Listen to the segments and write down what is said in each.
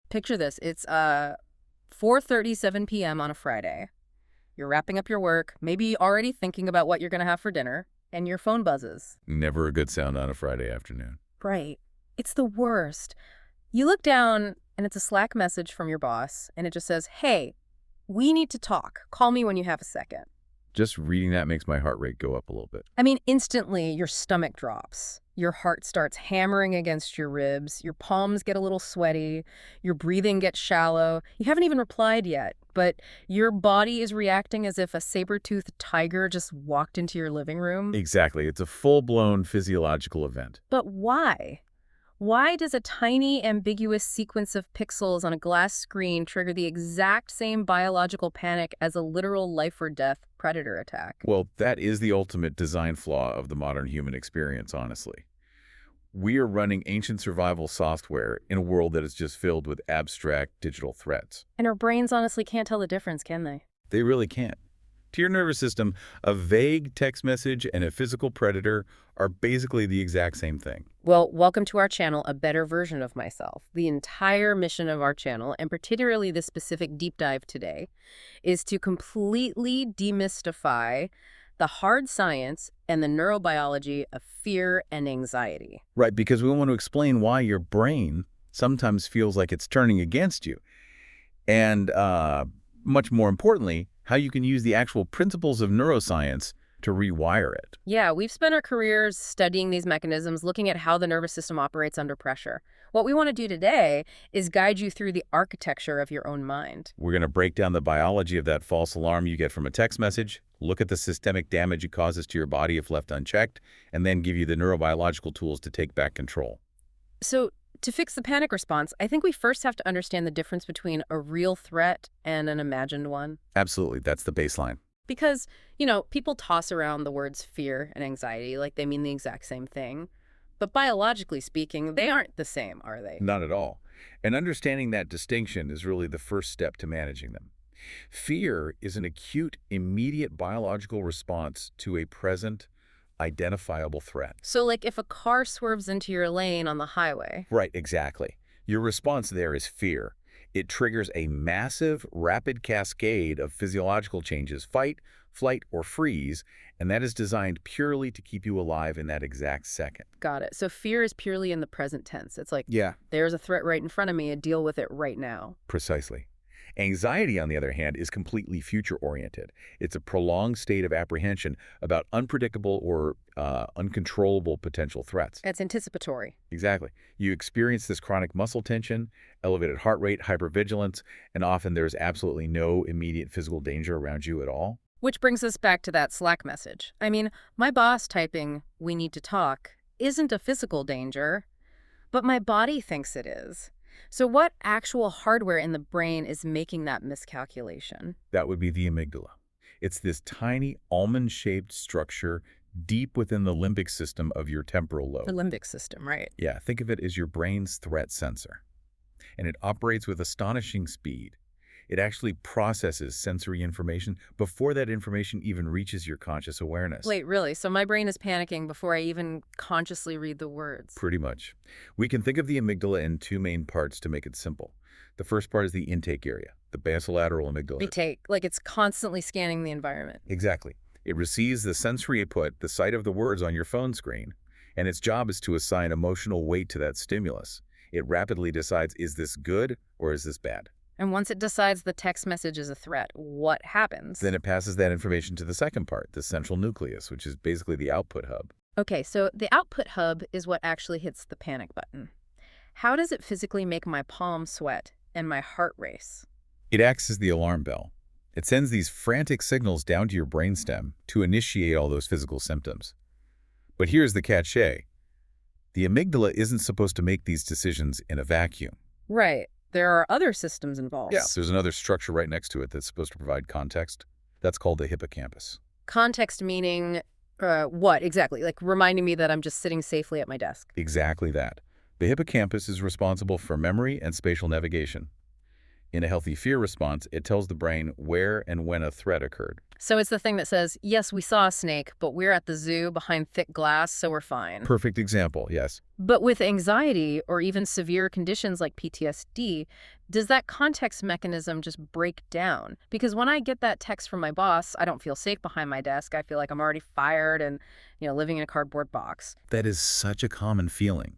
Picture this. It's 4:37 p.m. on a Friday. You're wrapping up your work, maybe already thinking about what you're going to have for dinner, and your phone buzzes. Never a good sound on a Friday afternoon. Right. It's the worst. You look down, and it's a Slack message from your boss, and it just says, "Hey, we need to talk. Call me when you have a second." Just reading that makes my heart rate go up a little bit. I mean, instantly, your stomach drops. Your heart starts hammering against your ribs. Your palms get a little sweaty. Your breathing gets shallow. You haven't even replied yet, but your body is reacting as if a saber-toothed tiger just walked into your living room. Exactly. It's a full-blown physiological event. But why? Why does a tiny, ambiguous sequence of pixels on a glass screen trigger the exact same biological panic as a literal life-or-death predator attack? Well, that is the ultimate design flaw of the modern human experience, honestly. We are running ancient survival software in a world that is just filled with abstract digital threats. And our brains honestly can't tell the difference, can they? They really can't. To your nervous system, a vague text message and a physical predator are basically the exact same thing. Well, welcome to our channel, A Better Version of Myself. The entire mission of our channel, and particularly this specific deep dive today, is to completely demystify the hard science and the neurobiology of fear and anxiety. Right, because we want to explain why your brain sometimes feels like it's turning against you. And much more importantly, how you can use the actual principles of neuroscience to rewire it. Yeah, we've spent our careers studying these mechanisms, looking at how the nervous system operates under pressure. What we want to do today is guide you through the architecture of your own mind. We're going to break down the biology of that false alarm you get from a text message, look at the systemic damage it causes to your body if left unchecked, and then give you the neurobiological tools to take back control. So, to fix the panic response, I think we first have to understand the difference between a real threat and an imagined one. Absolutely, that's the baseline. Because, people toss around the words fear and anxiety like they mean the exact same thing. But biologically speaking, they aren't the same, are they? Not at all. And understanding that distinction is really the first step to managing them. Fear is an acute, immediate biological response to a present, identifiable threat. So, like if a car swerves into your lane on the highway. Right, exactly. Your response there is fear. It triggers a massive, rapid cascade of physiological changes, fight, flight, or freeze, and that is designed purely to keep you alive in that exact second. Got it. So fear is purely in the present tense. It's like, Yeah, there's a threat right in front of me, and deal with it right now. precisely. Anxiety, on the other hand, is completely future-oriented. It's a prolonged state of apprehension about unpredictable or uncontrollable potential threats. It's anticipatory. Exactly. You experience this chronic muscle tension, elevated heart rate, hypervigilance, and often there's absolutely no immediate physical danger around you at all. Which brings us back to that Slack message. I mean, my boss typing, "We need to talk," isn't a physical danger, but my body thinks it is. So what actual hardware in the brain is making that miscalculation? That would be the amygdala. It's this tiny almond-shaped structure deep within the limbic system of your temporal lobe. The limbic system, right? Yeah, think of it as your brain's threat sensor. And it operates with astonishing speed. It actually processes sensory information before that information even reaches your conscious awareness. Wait, really? So my brain is panicking before I even consciously read the words? Pretty much. We can think of the amygdala in two main parts to make it simple. The first part is the intake area, the basolateral amygdala. Intake, like it's constantly scanning the environment. Exactly. It receives the sensory input, the sight of the words on your phone screen, and its job is to assign emotional weight to that stimulus. It rapidly decides, is this good or is this bad? And once it decides the text message is a threat, what happens? Then it passes that information to the second part, the central nucleus, which is basically the output hub. Okay, so the output hub is what actually hits the panic button. How does it physically make my palms sweat and my heart race? It acts as the alarm bell. It sends these frantic signals down to your brainstem to initiate all those physical symptoms. But here's the catch. The amygdala isn't supposed to make these decisions in a vacuum. Right. There are other systems involved. Yeah, there's another structure right next to it that's supposed to provide context. That's called the hippocampus. Context meaning what exactly? Like reminding me that I'm just sitting safely at my desk. Exactly that. The hippocampus is responsible for memory and spatial navigation. In a healthy fear response, it tells the brain where and when a threat occurred. So it's the thing that says, yes, we saw a snake, but we're at the zoo behind thick glass, so we're fine. Perfect example, yes. But with anxiety or even severe conditions like PTSD, does that context mechanism just break down? Because when I get that text from my boss, I don't feel safe behind my desk. I feel like I'm already fired and, living in a cardboard box. That is such a common feeling.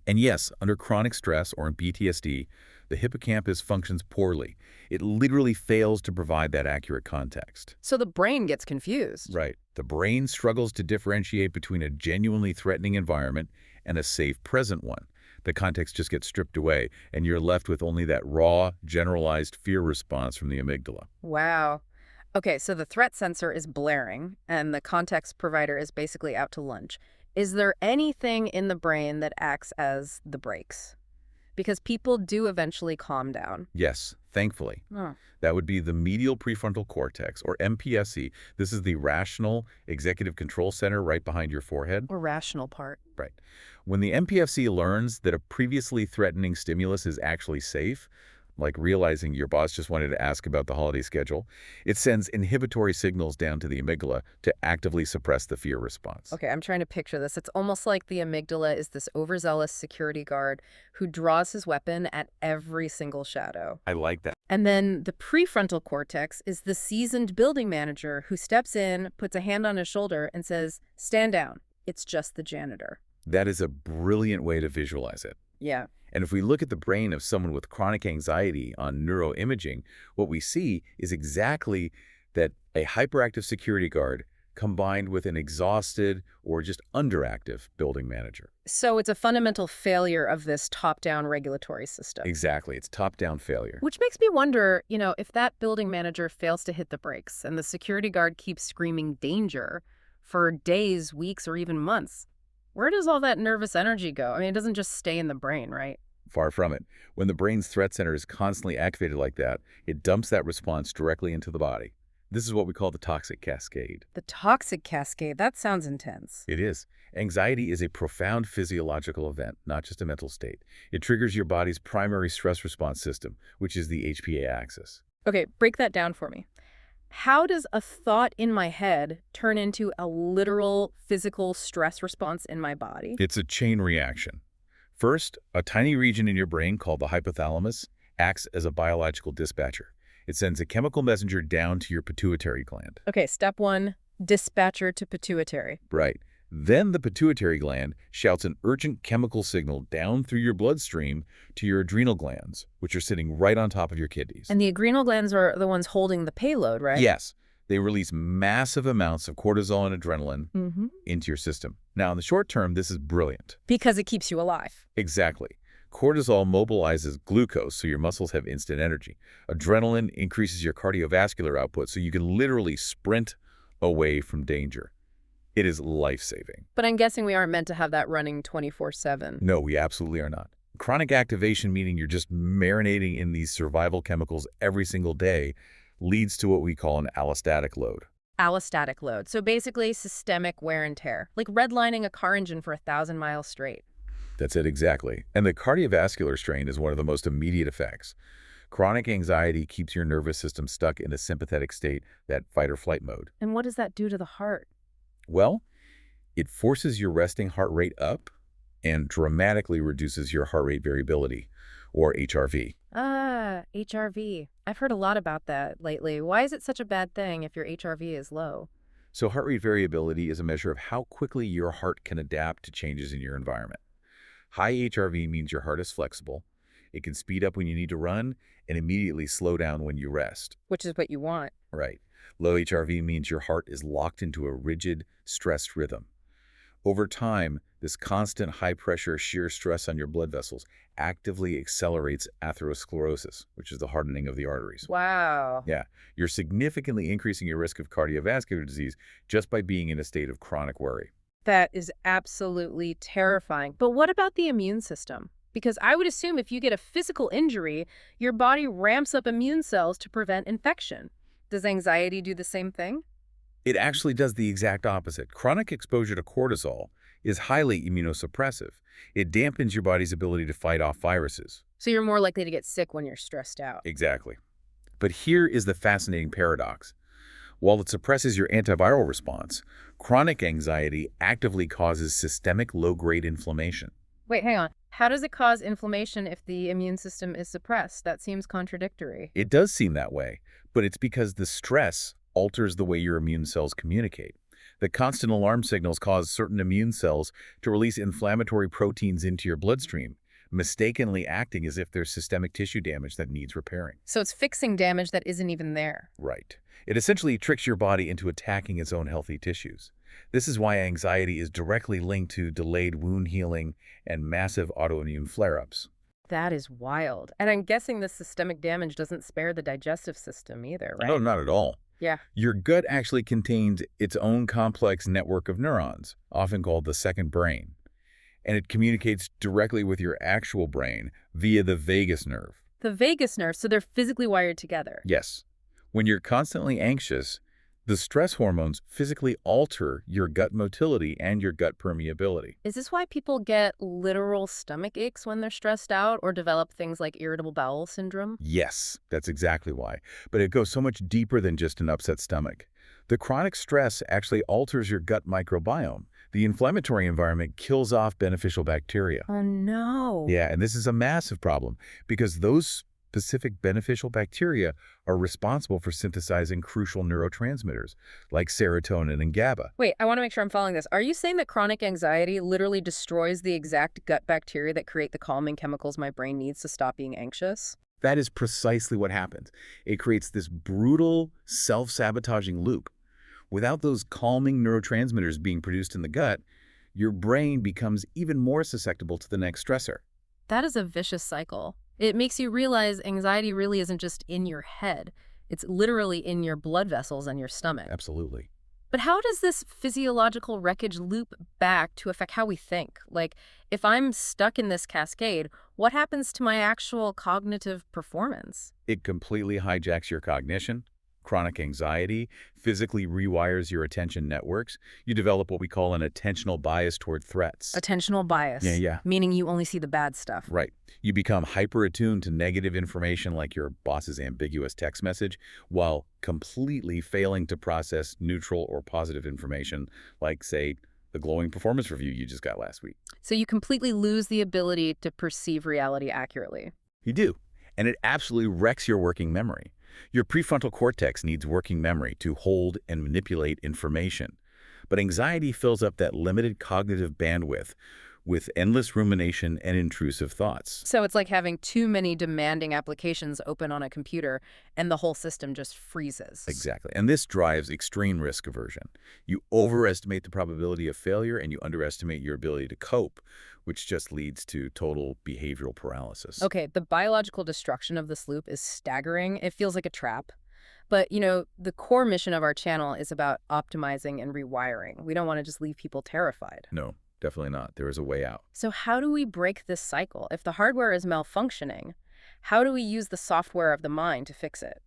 And yes, under chronic stress or in PTSD, the hippocampus functions poorly. It literally fails to provide that accurate context. So the brain gets confused. Right. The brain struggles to differentiate between a genuinely threatening environment and a safe present one. The context just gets stripped away, and you're left with only that raw, generalized fear response from the amygdala. Wow. Okay, so the threat sensor is blaring, and the context provider is basically out to lunch. Is there anything in the brain that acts as the brakes? Because people do eventually calm down. Yes, thankfully. Oh. That would be the medial prefrontal cortex, or MPSC. This is the rational executive control center right behind your forehead. Or rational part. Right. When the MPFC learns that a previously threatening stimulus is actually safe, like realizing your boss just wanted to ask about the holiday schedule, it sends inhibitory signals down to the amygdala to actively suppress the fear response. Okay, I'm trying to picture this. It's almost like the amygdala is this overzealous security guard who draws his weapon at every single shadow. I like that. And then the prefrontal cortex is the seasoned building manager who steps in, puts a hand on his shoulder, and says, "Stand down. It's just the janitor." That is a brilliant way to visualize it. Yeah. And if we look at the brain of someone with chronic anxiety on neuroimaging, what we see is exactly that a hyperactive security guard combined with an exhausted or just underactive building manager. So it's a fundamental failure of this top-down regulatory system. Exactly. It's top-down failure. Which makes me wonder, if that building manager fails to hit the brakes and the security guard keeps screaming danger for days, weeks, or even months, where does all that nervous energy go? I mean, it doesn't just stay in the brain, right? Far from it. When the brain's threat center is constantly activated like that, it dumps that response directly into the body. This is what we call the toxic cascade. The toxic cascade, that sounds intense. It is. Anxiety is a profound physiological event, not just a mental state. It triggers your body's primary stress response system, which is the HPA axis. Okay, break that down for me. How does a thought in my head turn into a literal physical stress response in my body? It's a chain reaction. First, a tiny region in your brain called the hypothalamus acts as a biological dispatcher. It sends a chemical messenger down to your pituitary gland. Okay, step one, dispatcher to pituitary. Right. Then the pituitary gland shouts an urgent chemical signal down through your bloodstream to your adrenal glands, which are sitting right on top of your kidneys. And the adrenal glands are the ones holding the payload, right? Yes. They release massive amounts of cortisol and adrenaline into your system. Now, in the short term, this is brilliant. Because it keeps you alive. Exactly. Cortisol mobilizes glucose, so your muscles have instant energy. Adrenaline increases your cardiovascular output, so you can literally sprint away from danger. It is life-saving. But I'm guessing we aren't meant to have that running 24/7. No, we absolutely are not. Chronic activation, meaning you're just marinating in these survival chemicals every single day, leads to what we call an allostatic load. Allostatic load. So basically systemic wear and tear, like redlining a car engine for 1,000 miles straight. That's it exactly. And the cardiovascular strain is one of the most immediate effects. Chronic anxiety keeps your nervous system stuck in a sympathetic state, that fight or flight mode. And what does that do to the heart? Well, it forces your resting heart rate up and dramatically reduces your heart rate variability, or HRV. Ah, HRV. I've heard a lot about that lately. Why is it such a bad thing if your HRV is low? So heart rate variability is a measure of how quickly your heart can adapt to changes in your environment. High HRV means your heart is flexible. It can speed up when you need to run and immediately slow down when you rest. Which is what you want. Right. Low HRV means your heart is locked into a rigid, stressed rhythm. Over time, this constant high-pressure shear stress on your blood vessels actively accelerates atherosclerosis, which is the hardening of the arteries. Wow. Yeah, you're significantly increasing your risk of cardiovascular disease just by being in a state of chronic worry. That is absolutely terrifying. But what about the immune system? Because I would assume if you get a physical injury, your body ramps up immune cells to prevent infection. Does anxiety do the same thing? It actually does the exact opposite. Chronic exposure to cortisol is highly immunosuppressive. It dampens your body's ability to fight off viruses. So you're more likely to get sick when you're stressed out. Exactly. But here is the fascinating paradox. While it suppresses your antiviral response, chronic anxiety actively causes systemic low-grade inflammation. Wait, hang on. How does it cause inflammation if the immune system is suppressed? That seems contradictory. It does seem that way, but it's because the stress alters the way your immune cells communicate. The constant alarm signals cause certain immune cells to release inflammatory proteins into your bloodstream, mistakenly acting as if there's systemic tissue damage that needs repairing. So it's fixing damage that isn't even there. Right. It essentially tricks your body into attacking its own healthy tissues. This is why anxiety is directly linked to delayed wound healing and massive autoimmune flare-ups. That is wild. And I'm guessing the systemic damage doesn't spare the digestive system either, right? No, not at all. Yeah. Your gut actually contains its own complex network of neurons, often called the second brain, and it communicates directly with your actual brain via the vagus nerve. The vagus nerve, so they're physically wired together. Yes. When you're constantly anxious, the stress hormones physically alter your gut motility and your gut permeability. Is this why people get literal stomach aches when they're stressed out or develop things like irritable bowel syndrome? Yes, that's exactly why. But it goes so much deeper than just an upset stomach. The chronic stress actually alters your gut microbiome. The inflammatory environment kills off beneficial bacteria. Oh, no. Yeah, and this is a massive problem because those specific beneficial bacteria are responsible for synthesizing crucial neurotransmitters like serotonin and GABA. Wait, I want to make sure I'm following this. Are you saying that chronic anxiety literally destroys the exact gut bacteria that create the calming chemicals my brain needs to stop being anxious? That is precisely what happens. It creates this brutal, self-sabotaging loop. Without those calming neurotransmitters being produced in the gut, your brain becomes even more susceptible to the next stressor. That is a vicious cycle. It makes you realize anxiety really isn't just in your head. It's literally in your blood vessels and your stomach. Absolutely. But how does this physiological wreckage loop back to affect how we think? Like, if I'm stuck in this cascade, what happens to my actual cognitive performance? It completely hijacks your cognition. Chronic anxiety physically rewires your attention networks. You develop what we call an attentional bias toward threats. Attentional bias. Yeah. Meaning you only see the bad stuff. Right. You become hyper-attuned to negative information like your boss's ambiguous text message, while completely failing to process neutral or positive information like, say, the glowing performance review you just got last week. So you completely lose the ability to perceive reality accurately. You do. And it absolutely wrecks your working memory. Your prefrontal cortex needs working memory to hold and manipulate information. But anxiety fills up that limited cognitive bandwidth with endless rumination and intrusive thoughts. So it's like having too many demanding applications open on a computer and the whole system just freezes. Exactly. And this drives extreme risk aversion. You overestimate the probability of failure and you underestimate your ability to cope, which just leads to total behavioral paralysis. Okay, the biological destruction of this loop is staggering. It feels like a trap. But, the core mission of our channel is about optimizing and rewiring. We don't want to just leave people terrified. No, definitely not. There is a way out. So how do we break this cycle? If the hardware is malfunctioning, how do we use the software of the mind to fix it?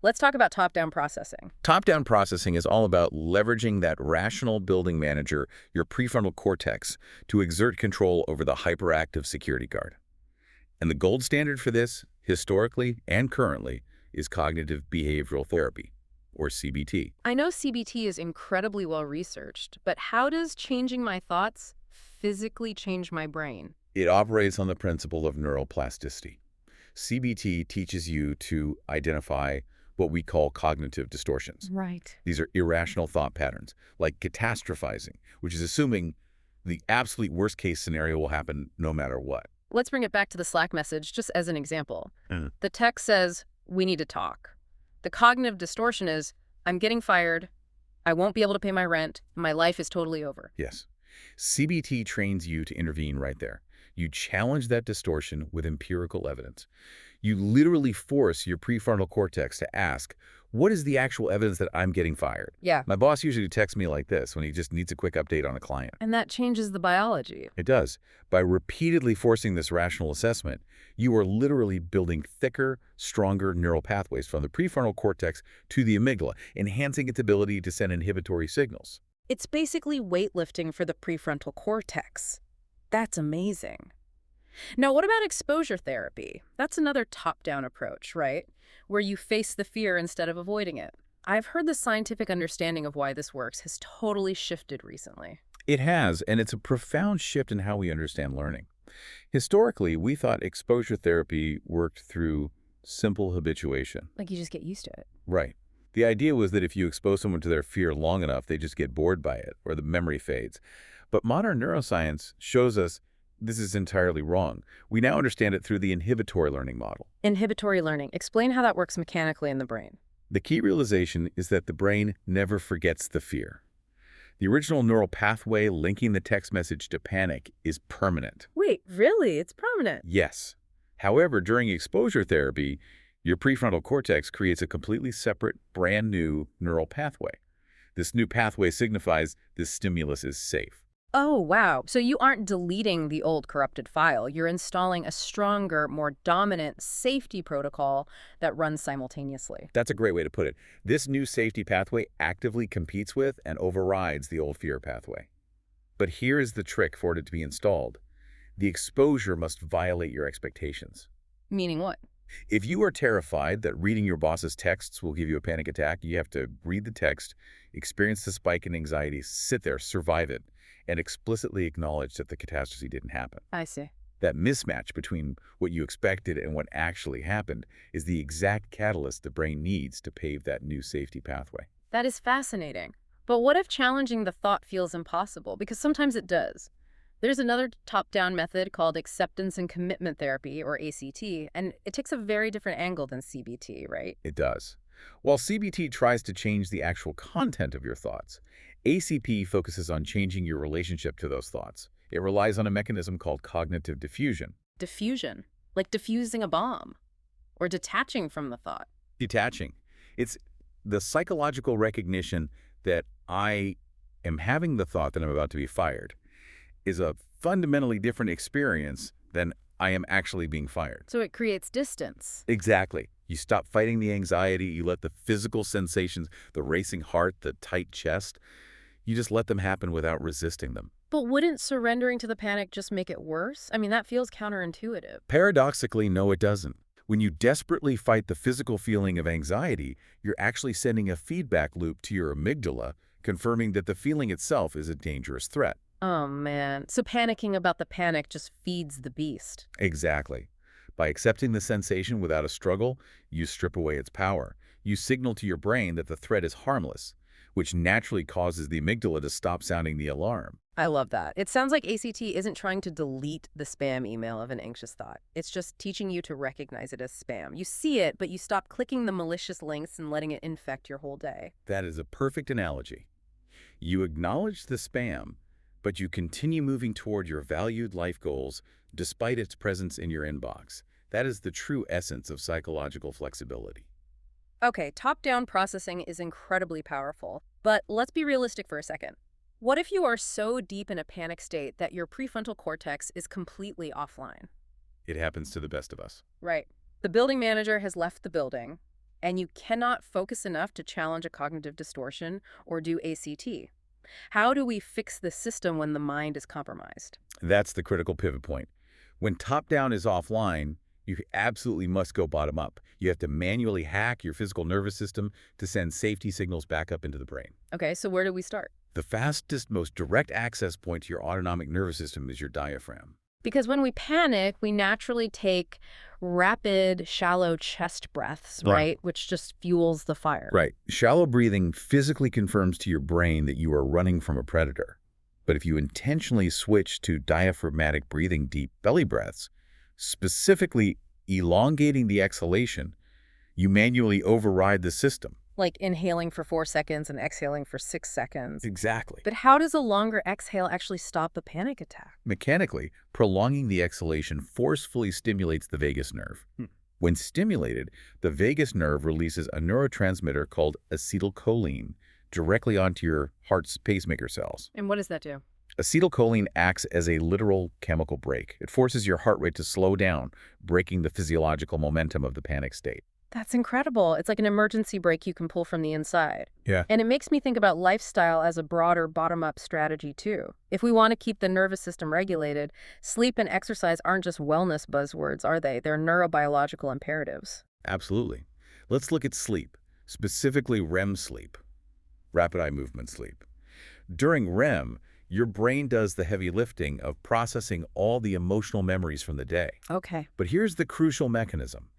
Let's talk about top-down processing. Top-down processing is all about leveraging that rational building manager, your prefrontal cortex, to exert control over the hyperactive security guard. And the gold standard for this, historically and currently, is cognitive behavioral therapy, or CBT. I know CBT is incredibly well-researched, but how does changing my thoughts physically change my brain? It operates on the principle of neuroplasticity. CBT teaches you to identify what we call cognitive distortions. Right. These are irrational thought patterns, like catastrophizing, which is assuming the absolute worst-case scenario will happen no matter what. Let's bring it back to the Slack message, just as an example. The text says, we need to talk. The cognitive distortion is, I'm getting fired, I won't be able to pay my rent, and my life is totally over. Yes. CBT trains you to intervene right there. You challenge that distortion with empirical evidence. You literally force your prefrontal cortex to ask, what is the actual evidence that I'm getting fired? Yeah. My boss usually texts me like this when he just needs a quick update on a client. And that changes the biology. It does. By repeatedly forcing this rational assessment, you are literally building thicker, stronger neural pathways from the prefrontal cortex to the amygdala, enhancing its ability to send inhibitory signals. It's basically weightlifting for the prefrontal cortex. That's amazing. Now, what about exposure therapy? That's another top-down approach, right? Where you face the fear instead of avoiding it. I've heard the scientific understanding of why this works has totally shifted recently. It has, and it's a profound shift in how we understand learning. Historically, we thought exposure therapy worked through simple habituation. Like you just get used to it. Right. The idea was that if you expose someone to their fear long enough, they just get bored by it, or the memory fades. But modern neuroscience shows us this is entirely wrong. We now understand it through the inhibitory learning model. Inhibitory learning. Explain how that works mechanically in the brain. The key realization is that the brain never forgets the fear. The original neural pathway linking the text message to panic is permanent. Wait, really? It's permanent? Yes. However, during exposure therapy, your prefrontal cortex creates a completely separate, brand new neural pathway. This new pathway signifies this stimulus is safe. Oh, wow. So you aren't deleting the old corrupted file. You're installing a stronger, more dominant safety protocol that runs simultaneously. That's a great way to put it. This new safety pathway actively competes with and overrides the old fear pathway. But here is the trick for it to be installed. The exposure must violate your expectations. Meaning what? If you are terrified that reading your boss's texts will give you a panic attack, you have to read the text, experience the spike in anxiety, sit there, survive it, and explicitly acknowledge that the catastrophe didn't happen. I see. That mismatch between what you expected and what actually happened is the exact catalyst the brain needs to pave that new safety pathway. That is fascinating. But what if challenging the thought feels impossible? Because sometimes it does. There's another top-down method called acceptance and commitment therapy, or ACT, and it takes a very different angle than CBT, right? It does. While CBT tries to change the actual content of your thoughts, ACP focuses on changing your relationship to those thoughts. It relies on a mechanism called cognitive diffusion. Diffusion, like diffusing a bomb, or detaching from the thought. Detaching. It's the psychological recognition that I am having the thought that I'm about to be fired is a fundamentally different experience than I am actually being fired. So it creates distance. Exactly. You stop fighting the anxiety, you let the physical sensations, the racing heart, the tight chest, you just let them happen without resisting them. But wouldn't surrendering to the panic just make it worse? I mean, that feels counterintuitive. Paradoxically, no, it doesn't. When you desperately fight the physical feeling of anxiety, you're actually sending a feedback loop to your amygdala, confirming that the feeling itself is a dangerous threat. Oh, man. So panicking about the panic just feeds the beast. Exactly. By accepting the sensation without a struggle, you strip away its power. You signal to your brain that the threat is harmless, which naturally causes the amygdala to stop sounding the alarm. I love that. It sounds like ACT isn't trying to delete the spam email of an anxious thought. It's just teaching you to recognize it as spam. You see it, but you stop clicking the malicious links and letting it infect your whole day. That is a perfect analogy. You acknowledge the spam, but you continue moving toward your valued life goals despite its presence in your inbox. That is the true essence of psychological flexibility. Okay, top-down processing is incredibly powerful, but let's be realistic for a second. What if you are so deep in a panic state that your prefrontal cortex is completely offline? It happens to the best of us. Right. The building manager has left the building, and you cannot focus enough to challenge a cognitive distortion or do ACT. How do we fix the system when the mind is compromised? That's the critical pivot point. When top-down is offline, you absolutely must go bottom-up. You have to manually hack your physical nervous system to send safety signals back up into the brain. Okay, so where do we start? The fastest, most direct access point to your autonomic nervous system is your diaphragm. Because when we panic, we naturally take rapid, shallow chest breaths, right? Which just fuels the fire. Right. Shallow breathing physically confirms to your brain that you are running from a predator. But if you intentionally switch to diaphragmatic breathing, deep belly breaths, specifically elongating the exhalation, you manually override the system. Like inhaling for 4 seconds and exhaling for 6 seconds. Exactly. But how does a longer exhale actually stop a panic attack? Mechanically, prolonging the exhalation forcefully stimulates the vagus nerve. When stimulated, the vagus nerve releases a neurotransmitter called acetylcholine directly onto your heart's pacemaker cells. And what does that do? Acetylcholine acts as a literal chemical brake. It forces your heart rate to slow down, breaking the physiological momentum of the panic state. That's incredible. It's like an emergency brake you can pull from the inside. Yeah. And it makes me think about lifestyle as a broader bottom-up strategy, too. If we want to keep the nervous system regulated, sleep and exercise aren't just wellness buzzwords, are they? They're neurobiological imperatives. Absolutely. Let's look at sleep, specifically REM sleep, rapid eye movement sleep. During REM, your brain does the heavy lifting of processing all the emotional memories from the day. Okay. But here's the crucial mechanism.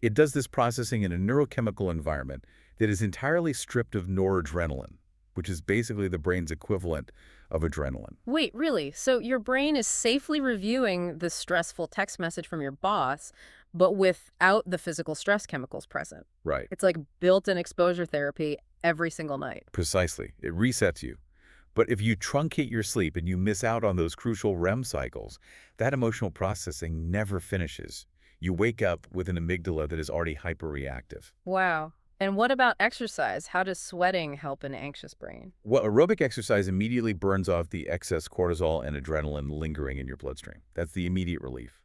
It does this processing in a neurochemical environment that is entirely stripped of noradrenaline, which is basically the brain's equivalent of adrenaline. Wait, really? So your brain is safely reviewing the stressful text message from your boss, but without the physical stress chemicals present. Right. It's like built-in exposure therapy every single night. Precisely. It resets you. But if you truncate your sleep and you miss out on those crucial REM cycles, that emotional processing never finishes. You wake up with an amygdala that is already hyperreactive. Wow. And what about exercise? How does sweating help an anxious brain? Well, aerobic exercise immediately burns off the excess cortisol and adrenaline lingering in your bloodstream. That's the immediate relief.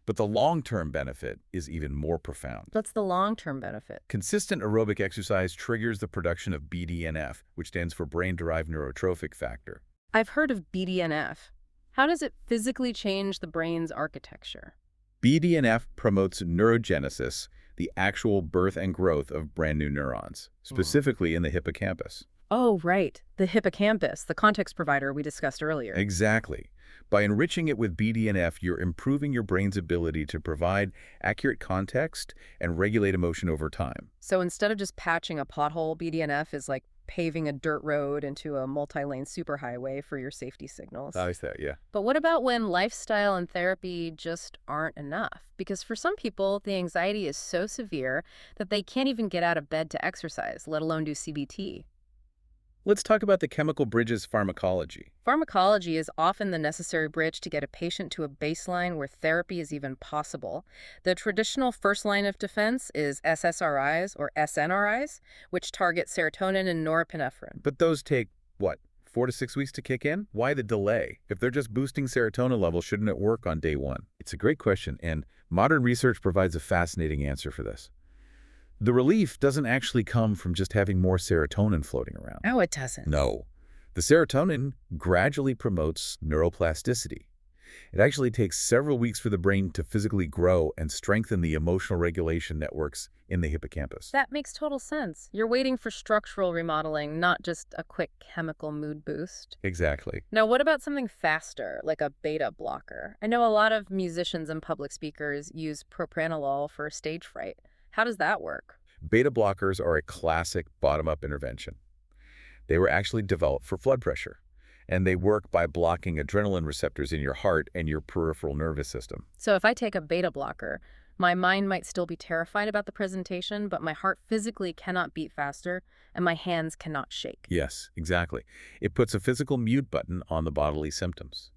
But the long-term benefit is even more profound. What's the long-term benefit? Consistent aerobic exercise triggers the production of BDNF, which stands for brain-derived neurotrophic factor. I've heard of BDNF. How does it physically change the brain's architecture? BDNF promotes neurogenesis, the actual birth and growth of brand new neurons, specifically in the hippocampus. Oh, right. The hippocampus, the context provider we discussed earlier. Exactly. By enriching it with BDNF, you're improving your brain's ability to provide accurate context and regulate emotion over time. So instead of just patching a pothole, BDNF is like paving a dirt road into a multi-lane superhighway for your safety signals. I see that, yeah. But what about when lifestyle and therapy just aren't enough? Because for some people, the anxiety is so severe that they can't even get out of bed to exercise, let alone do CBT. Let's talk about the chemical bridges pharmacology. Pharmacology is often the necessary bridge to get a patient to a baseline where therapy is even possible. The traditional first line of defense is SSRIs or SNRIs, which target serotonin and norepinephrine. But those take, what, 4 to 6 weeks to kick in? Why the delay? If they're just boosting serotonin levels, shouldn't it work on day one? It's a great question, and modern research provides a fascinating answer for this. The relief doesn't actually come from just having more serotonin floating around. No, it doesn't. No. The serotonin gradually promotes neuroplasticity. It actually takes several weeks for the brain to physically grow and strengthen the emotional regulation networks in the hippocampus. That makes total sense. You're waiting for structural remodeling, not just a quick chemical mood boost. Exactly. Now, what about something faster, like a beta blocker? I know a lot of musicians and public speakers use propranolol for stage fright. How does that work? Beta blockers are a classic bottom-up intervention. They were actually developed for blood pressure, and they work by blocking adrenaline receptors in your heart and your peripheral nervous system. So if I take a beta blocker, my mind might still be terrified about the presentation, but my heart physically cannot beat faster, and my hands cannot shake. Yes, exactly. It puts a physical mute button on the bodily symptoms.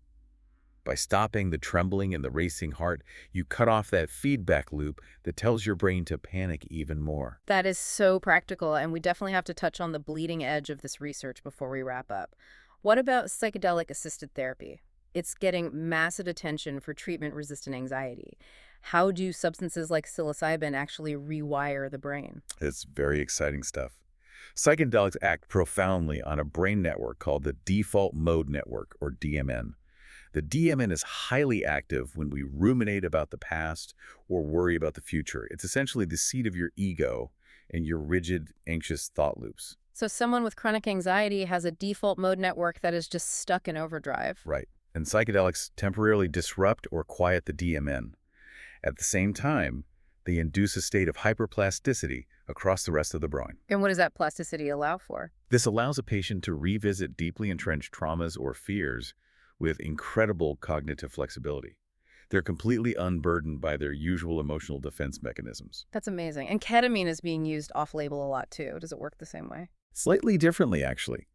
By stopping the trembling and the racing heart, you cut off that feedback loop that tells your brain to panic even more. That is so practical, and we definitely have to touch on the bleeding edge of this research before we wrap up. What about psychedelic-assisted therapy? It's getting massive attention for treatment-resistant anxiety. How do substances like psilocybin actually rewire the brain? It's very exciting stuff. Psychedelics act profoundly on a brain network called the default mode network, or DMN. The DMN is highly active when we ruminate about the past or worry about the future. It's essentially the seat of your ego and your rigid, anxious thought loops. So someone with chronic anxiety has a default mode network that is just stuck in overdrive. Right. And psychedelics temporarily disrupt or quiet the DMN. At the same time, they induce a state of hyperplasticity across the rest of the brain. And what does that plasticity allow for? This allows a patient to revisit deeply entrenched traumas or fears with incredible cognitive flexibility. They're completely unburdened by their usual emotional defense mechanisms. That's amazing. And ketamine is being used off-label a lot too. Does it work the same way? Slightly differently, actually.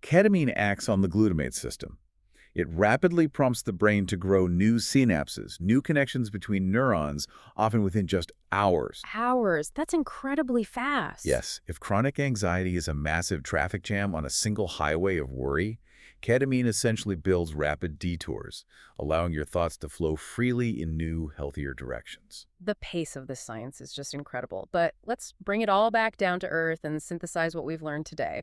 Ketamine acts on the glutamate system. It rapidly prompts the brain to grow new synapses, new connections between neurons, often within just hours. Hours? That's incredibly fast. Yes, if chronic anxiety is a massive traffic jam on a single highway of worry, Ketamine essentially builds rapid detours, allowing your thoughts to flow freely in new, healthier directions. The pace of this science is just incredible. But let's bring it all back down to earth and synthesize what we've learned today.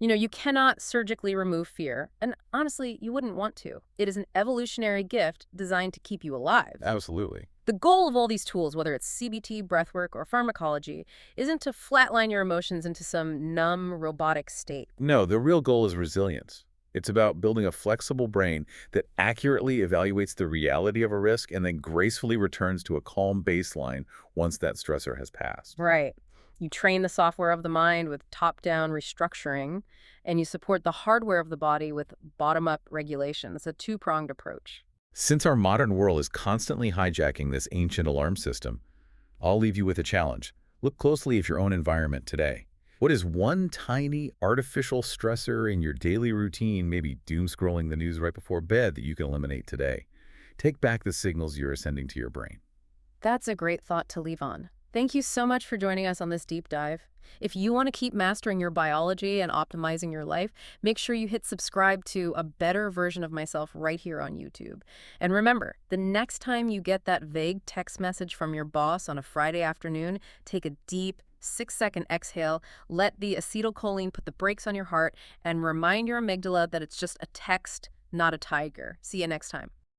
You cannot surgically remove fear, and honestly, you wouldn't want to. It is an evolutionary gift designed to keep you alive. Absolutely. The goal of all these tools, whether it's CBT, breathwork, or pharmacology, isn't to flatline your emotions into some numb, robotic state. No, the real goal is resilience. It's about building a flexible brain that accurately evaluates the reality of a risk and then gracefully returns to a calm baseline once that stressor has passed. Right. You train the software of the mind with top-down restructuring, and you support the hardware of the body with bottom-up regulation. It's a two-pronged approach. Since our modern world is constantly hijacking this ancient alarm system, I'll leave you with a challenge. Look closely at your own environment today. What is one tiny artificial stressor in your daily routine, maybe doom scrolling the news right before bed, that you can eliminate today? Take back the signals you're sending to your brain. That's a great thought to leave on. Thank you so much for joining us on this deep dive. If you want to keep mastering your biology and optimizing your life, make sure you hit subscribe to A Better Version of Myself right here on YouTube. And remember, the next time you get that vague text message from your boss on a Friday afternoon, take a deep 6-second exhale, let the acetylcholine put the brakes on your heart, and remind your amygdala that it's just a text, not a tiger. See you next time.